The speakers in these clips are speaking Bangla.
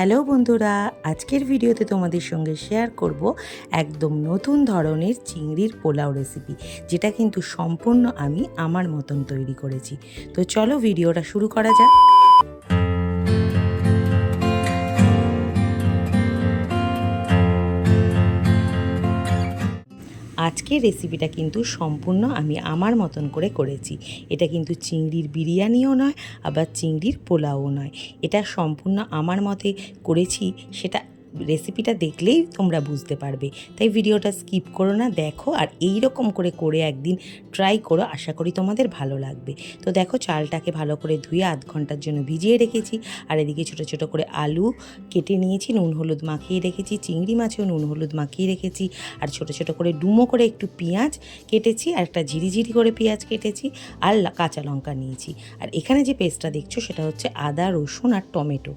হ্যালো বন্ধুরা, আজকের ভিডিওতে তোমাদের সঙ্গে শেয়ার করব একদম নতুন ধরনের চিংড়ির পোলাও রেসিপি, যেটা কিন্তু সম্পূর্ণ আমি আমার মতন তৈরি করেছি। তো চলো ভিডিওটা শুরু করা যাক। আজকের রেসিপিটা কিন্তু সম্পূর্ণ আমি আমার মতন করে করেছি। এটা কিন্তু চিংড়ির বিরিয়ানিও নয়, আবার চিংড়ির পোলাও নয়। এটা সম্পূর্ণ আমার মতে করেছি, সেটা রেসিপিটা দেখলেই তোমরা বুঝতে পারবে। তাই ভিডিওটা স্কিপ করো না, দেখো আর এই রকম করে একদিন ট্রাই করো, আশা করি তোমাদের ভালো লাগবে। তো দেখো, চালটাকে ভালো করে ধুয়ে আধ ঘন্টার জন্য ভিজিয়ে রেখেছি। আর এদিকে ছোটো ছোটো করে আলু কেটে নিয়েছি, নুন হলুদ মাখিয়ে রেখেছি, চিংড়ি মাছেও নুন হলুদ মাখিয়ে রেখেছি। আর ছোটো ছোটো করে ডুমো করে একটু পেঁয়াজ কেটেছি, আর একটা ঝিরিঝিরি করে পেঁয়াজ কেটেছি, আর কাঁচা লঙ্কা নিয়েছি। আর এখানে যে পেস্টটা দেখছো সেটা হচ্ছে আদা, রসুন আর টমেটো।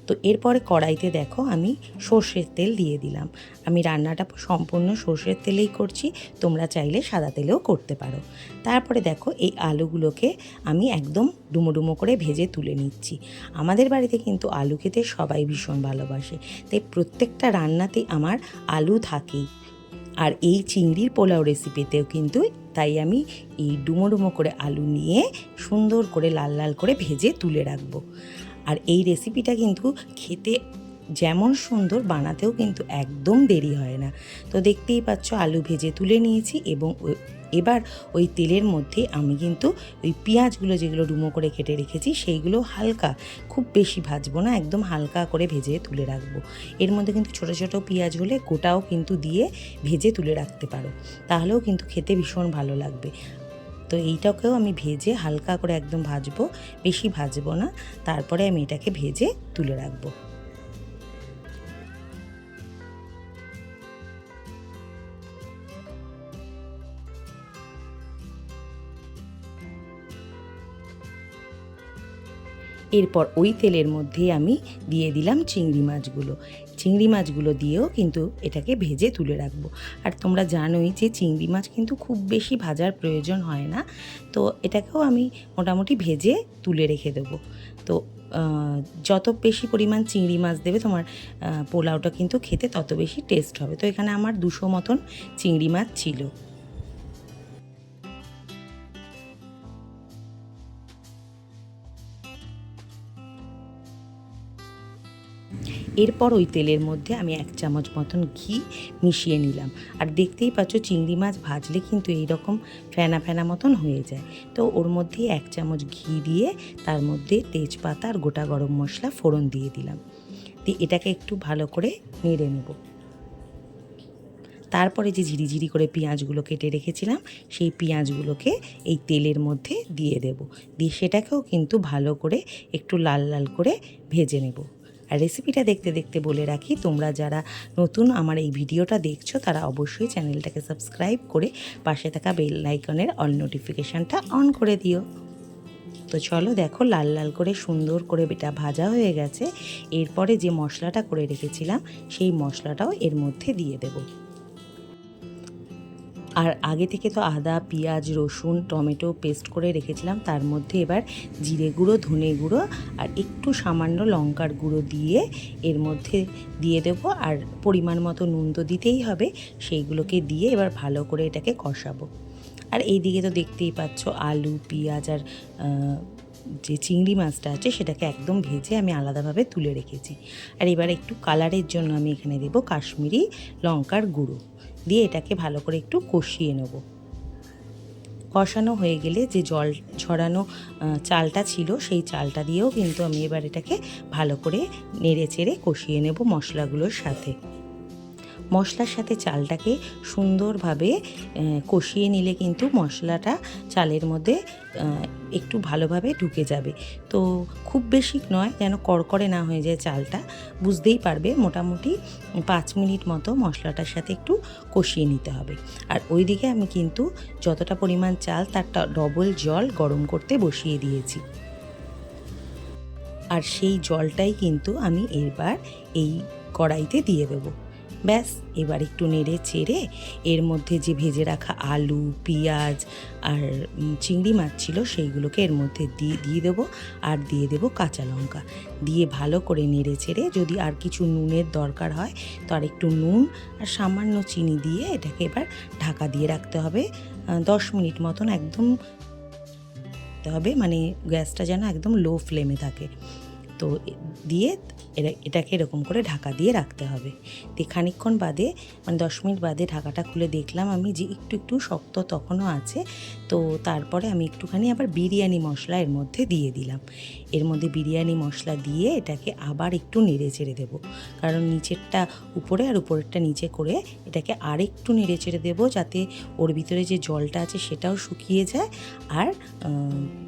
তো এরপরে কড়াইতে দেখো আমি সর্ষের তেল দিয়ে দিলাম। আমি রান্নাটা সম্পূর্ণ সর্ষের তেলেই করছি, তোমরা চাইলে সাদা তেলেও করতে পারো। তারপরে দেখো এই আলুগুলোকে আমি একদম ডুমো ডুমো করে ভেজে তুলে নিচ্ছি। আমাদের বাড়িতে কিন্তু আলু খেতে সবাই ভীষণ ভালোবাসে, তাই প্রত্যেকটা রান্নাতেই আমার আলু থাকেই। আর এই চিংড়ির পোলাও রেসিপিতেও কিন্তু তাই আমি এই ডুমো ডুমো করে আলু নিয়ে সুন্দর করে লাল লাল করে ভেজে তুলে রাখবো। আর এই রেসিপিটা কিন্তু খেতে যেমন সুন্দর, বানাতেও কিন্তু একদম দেরি হয় না। তো দেখতেই পাচ্ছ আলু ভেজে তুলে নিয়েছি, এবং এবার ওই তেলের মধ্যে আমি কিন্তু ওই পেঁয়াজগুলো যেগুলো ডুমো করে কেটে রেখেছি সেইগুলো হালকা, খুব বেশি ভাজবো না, একদম হালকা করে ভেজে তুলে রাখবো। এর মধ্যে কিন্তু ছোটো ছোটো পেঁয়াজ হলে গোটাও কিন্তু দিয়ে ভেজে তুলে রাখতে পারো, তাহলেও কিন্তু খেতে ভীষণ ভালো লাগবে। তো এইটাকেও আমি ভেজে হালকা করে একদম ভাজবো, বেশি ভাজবো না। তারপরে আমি এটাকে ভেজে তুলে রাখবো। এরপর ওই তেলের মধ্যে আমি দিয়ে দিলাম চিংড়ি মাছগুলো। চিংড়ি মাছগুলো দিয়েও কিন্তু এটাকে ভেজে তুলে রাখবো। আর তোমরা জানোই যে চিংড়ি মাছ কিন্তু খুব বেশি ভাজার প্রয়োজন হয় না, তো এটাকেও আমি মোটামুটি ভেজে তুলে রেখে দেবো। তো যত বেশি পরিমাণ চিংড়ি মাছ দেবে তোমার পোলাওটা কিন্তু খেতে তত বেশি টেস্ট হবে। তো এখানে আমার 200 মতন চিংড়ি মাছ ছিল। এরপর ওই তেলের মধ্যে আমি 1 চামচ মতন ঘি মিশিয়ে নিলাম। আর দেখতেই পাচ্ছ চিংড়ি মাছ ভাজলে কিন্তু এইরকম ফেনা ফেনা মতন হয়ে যায়। তো ওর মধ্যে 1 চামচ ঘি দিয়ে তার মধ্যে তেজপাতা আর গোটা গরম মশলা ফোড়ন দিয়ে দিলাম। দিয়ে এটাকে একটু ভালো করে নেড়ে নেব। তারপরে যে ঝিরিঝিরি করে পেঁয়াজগুলো কেটে রেখেছিলাম সেই পেঁয়াজগুলোকে এই তেলের মধ্যে দিয়ে দেব। দিয়ে সেটাকেও কিন্তু ভালো করে একটু লাল লাল করে ভেজে নেব। আর রেসিপিটা দেখতে দেখতে বলে রাখি, তোমরা যারা নতুন আমার এই ভিডিওটা দেখছো তারা অবশ্যই চ্যানেলটাকে সাবস্ক্রাইব করে পাশে থাকা বেল আইকনের অল নোটিফিকেশানটা অন করে দিও। তো চলো দেখো, লাল লাল করে সুন্দর করে এটা ভাজা হয়ে গেছে। এরপরে যে মশলাটা করে রেখেছিলাম সেই মশলাটাও এর মধ্যে দিয়ে দেবো। আর আগে থেকে তো আদা, পেঁয়াজ, রসুন, টমেটো পেস্ট করে রেখেছিলাম, তার মধ্যে এবার জিরে গুঁড়ো, ধনে গুঁড়ো আর একটু সামান্য লঙ্কার গুঁড়ো দিয়ে এর মধ্যে দিয়ে দেবো। আর পরিমাণ মতো নুন তো দিতেই হবে, সেইগুলোকে দিয়ে এবার ভালো করে এটাকে কষাবো। আর এইদিকে তো দেখতেই পাচ্ছ আলু, পেঁয়াজ আর যে চিংড়ি মাছটা আছে সেটাকে একদম ভেজে আমি আলাদাভাবে তুলে রেখেছি। আর এবার একটু কালারের জন্য আমি এখানে দেবো কাশ্মীরি লঙ্কার গুঁড়ো, দিয়ে এটাকে ভালো করে একটু কষিয়ে নেব। কষানো হয়ে গেলে যে জল ছড়ানো চালটা ছিল সেই চালটা দিয়েও কিন্তু আমি এবার এটাকে ভালো করে নেড়ে চেড়ে কষিয়ে নেব মশলাগুলোর সাথে। মশলার সাথে চালটাকে সুন্দরভাবে কষিয়ে নিলে কিন্তু মশলাটা চালের মধ্যে একটু ভালোভাবে ঢুকে যাবে। তো খুব বেশি নয়, যেন কড়কড়ে না হয়ে যায় চালটা, বুঝতেই পারবে। মোটামুটি 5 মিনিট মতো মশলাটার সাথে একটু কষিয়ে নিতে হবে। আর ওইদিকে আমি কিন্তু যতটা পরিমাণ চাল তার ডবল জল গরম করতে বসিয়ে দিয়েছি। আর সেই জলটাই কিন্তু আমি এবার এই কড়াইতে দিয়ে দেবো। ব্যাস এবার একটু নেড়ে চেড়ে এর মধ্যে যে ভেজে রাখা আলু, পেঁয়াজ আর চিংড়ি মাছ ছিল সেইগুলোকে এর মধ্যে দিয়ে দেবো, আর দিয়ে দেবো কাঁচা লঙ্কা। দিয়ে ভালো করে নেড়ে চেড়ে যদি আর কিছু নুনের দরকার হয় তো আর একটু নুন আর সামান্য চিনি দিয়ে এটাকে এবার ঢাকা দিয়ে রাখতে হবে 10 মিনিট মতন। একদম হবে মানে গ্যাসটা যেন একদম লো ফ্লেমে থাকে। তো দিয়ে এটাকে এরকম করে ঢাকা দিয়ে রাখতে হবে। তো খানিকক্ষণ বাদে মানে 10 মিনিট বাদে ঢাকাটা খুলে দেখলাম আমি যে একটু শক্ত তখনও আছে। তো তারপরে আমি একটুখানি আবার বিরিয়ানি মশলা এর মধ্যে দিয়ে দিলাম। এর মধ্যে বিরিয়ানি মশলা দিয়ে এটাকে আবার একটু নেড়ে চেড়ে দেবো, কারণ নিচেরটা উপরে আর উপরেরটা নিচে করে এটাকে আর একটু নেড়ে চেড়ে দেবো, যাতে ওর ভিতরে যে জলটা আছে সেটাও শুকিয়ে যায় আর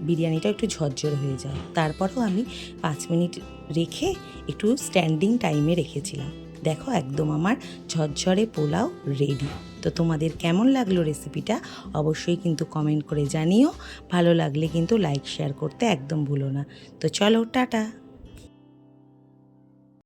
বিরিয়ানিটা একটু ঝরঝর হয়ে যায়। তারপরেও আমি 5 মিনিট রেখে একটু স্ট্যান্ডিং টাইমে রেখেছিলাম। দেখো একদম আমার ঝরঝরে পোলাও রেডি। তো তোমাদের কেমন লাগলো রেসিপিটা অবশ্যই কিন্তু কমেন্ট করে জানিও। ভালো লাগলে কিন্তু লাইক শেয়ার করতে একদম ভুলো না। তো চলো টাটা।